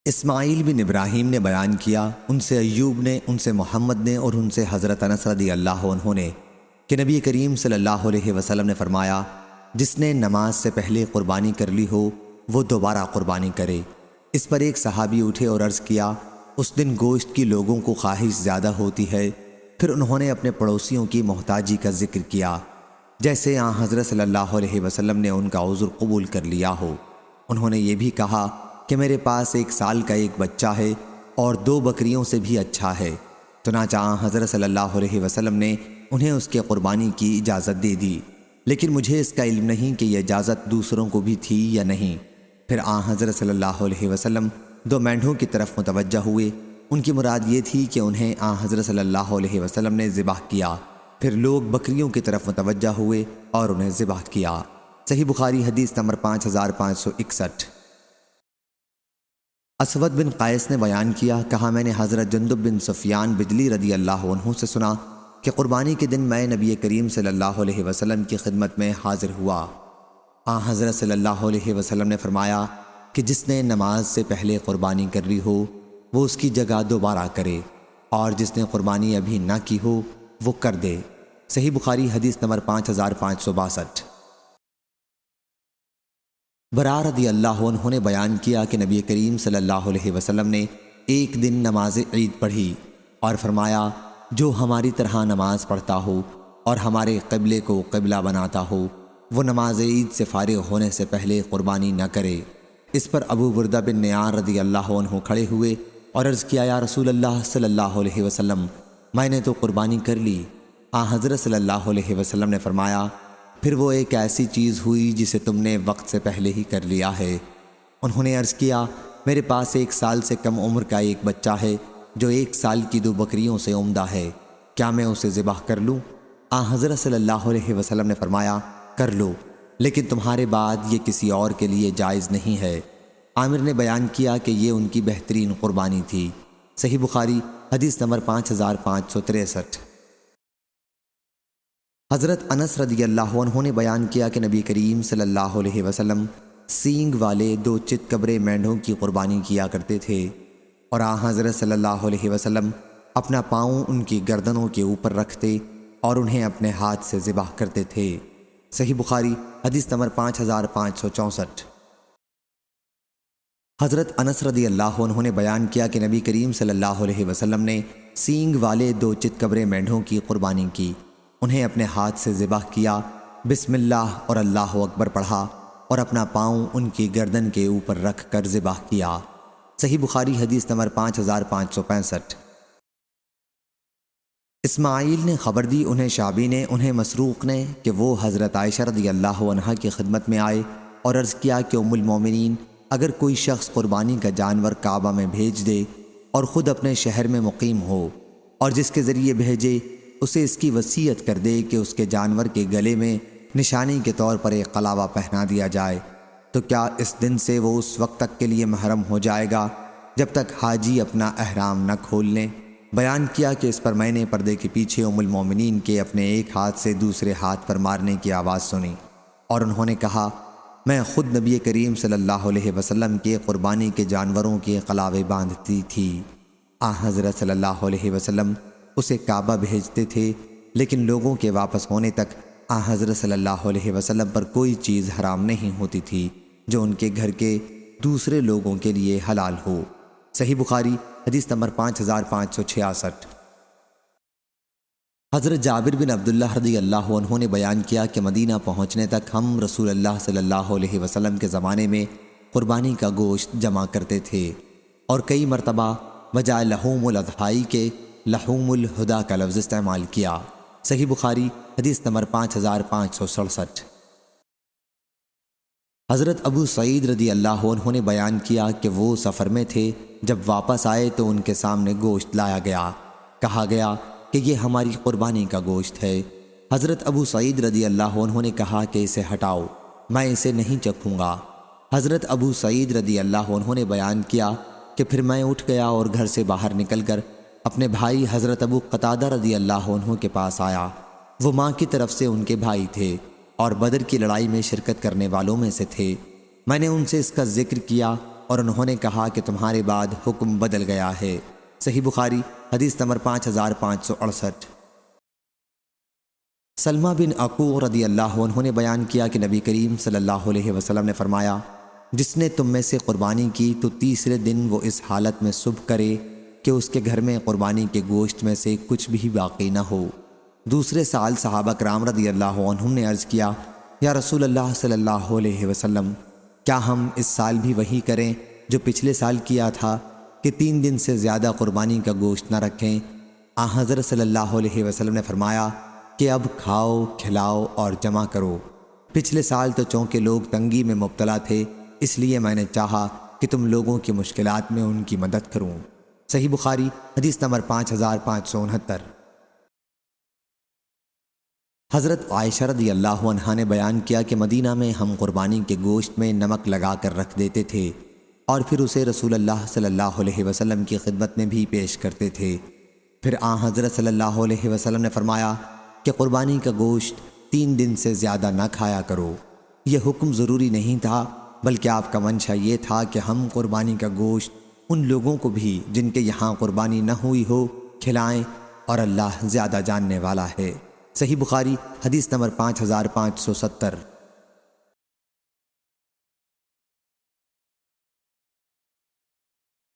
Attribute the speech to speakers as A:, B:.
A: اسماعیل بن ابراہیم نے بیان کیا، ان سے ایوب نے، ان سے محمد نے اور ان سے حضرت انس رضی اللہ عنہ نے کہ نبی کریم صلی اللہ علیہ وسلم نے فرمایا، جس نے نماز سے پہلے قربانی کر لی ہو وہ دوبارہ قربانی کرے۔ اس پر ایک صحابی اٹھے اور عرض کیا، اس دن گوشت کی لوگوں کو خواہش زیادہ ہوتی ہے۔ پھر انہوں نے اپنے پڑوسیوں کی محتاجی کا ذکر کیا، جیسے آن حضرت صلی اللہ علیہ وسلم نے ان کا عذر قبول کر لیا ہو۔ انہوں نے یہ بھی کہا کہ میرے پاس 1 سال کا ایک بچہ ہے اور 2 بکریوں سے بھی اچھا ہے۔ چنانچہ آن حضرت صلی اللہ علیہ وسلم نے انہیں اس کے قربانی کی اجازت دے دی، لیکن مجھے اس کا علم نہیں کہ یہ اجازت دوسروں کو بھی تھی یا نہیں۔ پھر آن حضرت صلی اللہ علیہ وسلم 2 مینڈھوں کی طرف متوجہ ہوئے۔ ان کی مراد یہ تھی کہ انہیں آن حضرت صلی اللہ علیہ وسلم نے ذبح کیا۔ پھر لوگ بکریوں کی طرف متوجہ ہوئے اور انہیں ذبح کیا۔ صحیح بخاری حدیث نمبر 5561۔ اسود بن قیس نے بیان کیا، کہا میں نے حضرت جندب بن سفیان بجلی رضی اللہ عنہ سے سنا کہ قربانی کے دن میں نبی کریم صلی اللہ علیہ وسلم کی خدمت میں حاضر ہوا۔ آن حضرت صلی اللہ علیہ وسلم نے فرمایا کہ جس نے نماز سے پہلے قربانی کر لی ہو وہ اس کی جگہ دوبارہ کرے، اور جس نے قربانی ابھی نہ کی ہو وہ کر دے۔ صحیح بخاری حدیث نمبر 5562۔ براء رضی اللہ عنہ نے بیان کیا کہ نبی کریم صلی اللہ علیہ وسلم نے ایک دن نماز عید پڑھی اور فرمایا، جو ہماری طرح نماز پڑھتا ہو اور ہمارے قبلے کو قبلہ بناتا ہو وہ نماز عید سے فارغ ہونے سے پہلے قربانی نہ کرے۔ اس پر ابو بردہ بن نیار رضی اللہ عنہ کھڑے ہوئے اور عرض کیا، یا رسول اللہ صلی اللہ علیہ وسلم، میں نے تو قربانی کر لی۔ آن حضرت صلی اللہ علیہ وسلم نے فرمایا، پھر وہ ایک ایسی چیز ہوئی جسے تم نے وقت سے پہلے ہی کر لیا ہے۔ انہوں نے عرض کیا، میرے پاس 1 سال سے کم عمر کا ایک بچہ ہے جو 1 سال کی 2 بکریوں سے عمدہ ہے، کیا میں اسے ذبح کر لوں؟ آن حضرت صلی اللہ علیہ وسلم نے فرمایا، کر لو، لیکن تمہارے بعد یہ کسی اور کے لیے جائز نہیں ہے۔ عامر نے بیان کیا کہ یہ ان کی بہترین قربانی تھی۔ صحیح بخاری حدیث نمبر 5563۔ حضرت انس رضی اللہ عنہ نے بیان کیا کہ نبی کریم صلی اللہ علیہ وسلم سینگ والے 2 چتکبرے مینڈھوں کی قربانی کیا کرتے تھے، اور آن حضرت صلی اللہ علیہ وسلم اپنا پاؤں ان کی گردنوں کے اوپر رکھتے اور انہیں اپنے ہاتھ سے ذبح کرتے تھے۔ صحیح بخاری حدیث نمبر 5564۔ حضرت انس رضی اللہ عنہ نے بیان کیا کہ نبی کریم صلی اللہ علیہ وسلم نے سینگ والے 2 چتکبرے مینڈھوں کی قربانی کی، انہیں اپنے ہاتھ سے ذبح کیا، بسم اللہ اور اللہ اکبر پڑھا اور اپنا پاؤں ان کی گردن کے اوپر رکھ کر ذبح کیا۔ صحیح بخاری حدیث نمبر 5565۔ اسماعیل نے خبر دی، انہیں شعبی نے، انہیں مسروق نے کہ وہ حضرت عائشہ رضی اللہ عنہا کی خدمت میں آئے اور عرض کیا کہ ام المومنین، اگر کوئی شخص قربانی کا جانور کعبہ میں بھیج دے اور خود اپنے شہر میں مقیم ہو اور جس کے ذریعے بھیجے اسے اس کی وصیت کر دے کہ اس کے جانور کے گلے میں نشانی کے طور پر ایک قلاوہ پہنا دیا جائے، تو کیا اس دن سے وہ اس وقت تک کے لیے محرم ہو جائے گا جب تک حاجی اپنا احرام نہ کھول لیں؟ بیان کیا کہ اس پر میں نے پردے کے پیچھے ام المومنین کے اپنے ایک ہاتھ سے دوسرے ہاتھ پر مارنے کی آواز سنی، اور انہوں نے کہا، میں خود نبی کریم صلی اللہ علیہ وسلم کے قربانی کے جانوروں کے قلاوے باندھتی تھی۔ آن حضرت صلی اللہ علیہ وسلم اسے کعبہ بھیجتے تھے، لیکن لوگوں کے واپس ہونے تک آن حضرت صلی اللہ علیہ وسلم پر کوئی چیز حرام نہیں ہوتی تھی جو ان کے گھر کے دوسرے لوگوں کے لیے حلال ہو۔ صحیح بخاری حدیث نمبر 5566۔ حضرت جابر بن عبداللہ رضی اللہ عنہ نے بیان کیا کہ مدینہ پہنچنے تک ہم رسول اللہ صلی اللہ علیہ وسلم کے زمانے میں قربانی کا گوشت جمع کرتے تھے، اور کئی مرتبہ بجائے لحوم الاضحائی کے لحوم الہدا کا لفظ استعمال کیا۔ صحیح بخاری حدیث نمبر 5567۔ حضرت ابو سعید رضی اللہ عنہ نے بیان کیا کہ وہ سفر میں تھے، جب واپس آئے تو ان کے سامنے گوشت لایا گیا، کہا گیا کہ یہ ہماری قربانی کا گوشت ہے۔ حضرت ابو سعید رضی اللہ عنہ نے کہا کہ اسے ہٹاؤ، میں اسے نہیں چکھوں گا۔ حضرت ابو سعید رضی اللہ عنہ نے بیان کیا کہ پھر میں اٹھ گیا اور گھر سے باہر نکل کر اپنے بھائی حضرت ابو قتادہ رضی اللہ عنہ کے پاس آیا۔ وہ ماں کی طرف سے ان کے بھائی تھے اور بدر کی لڑائی میں شرکت کرنے والوں میں سے تھے۔ میں نے ان سے اس کا ذکر کیا اور انہوں نے کہا کہ تمہارے بعد حکم بدل گیا ہے۔ صحیح بخاری حدیث نمبر 5568۔ سلمہ بن عقوق رضی اللہ عنہ نے بیان کیا کہ نبی کریم صلی اللہ علیہ وسلم نے فرمایا، جس نے تم میں سے قربانی کی تو تیسرے دن وہ اس حالت میں صبح کرے کہ اس کے گھر میں قربانی کے گوشت میں سے کچھ بھی باقی نہ ہو۔ دوسرے سال صحابہ کرام رضی اللہ عنہم نے عرض کیا، یا رسول اللہ صلی اللہ علیہ وسلم، کیا ہم اس سال بھی وہی کریں جو پچھلے سال کیا تھا کہ 3 دن سے زیادہ قربانی کا گوشت نہ رکھیں؟ حضرت صلی اللہ علیہ وسلم نے فرمایا کہ اب کھاؤ، کھلاؤ اور جمع کرو۔ پچھلے سال تو چونکہ لوگ تنگی میں مبتلا تھے، اس لیے میں نے چاہا کہ تم لوگوں کی مشکلات میں ان کی مدد کروں۔ صحیح بخاری حدیث نمبر 5569۔ حضرت عائشہ رضی اللہ عنہا نے بیان کیا کہ مدینہ میں ہم قربانی کے گوشت میں نمک لگا کر رکھ دیتے تھے اور پھر اسے رسول اللہ صلی اللہ علیہ وسلم کی خدمت میں بھی پیش کرتے تھے۔ پھر حضرت صلی اللہ علیہ وسلم نے فرمایا کہ قربانی کا گوشت 3 دن سے زیادہ نہ کھایا کرو۔ یہ حکم ضروری نہیں تھا، بلکہ آپ کا منشا یہ تھا کہ ہم قربانی کا گوشت ان لوگوں کو بھی جن کے یہاں قربانی نہ ہوئی ہو کھلائیں، اور اللہ زیادہ جاننے والا ہے۔ صحیح بخاری حدیث نمبر 5570۔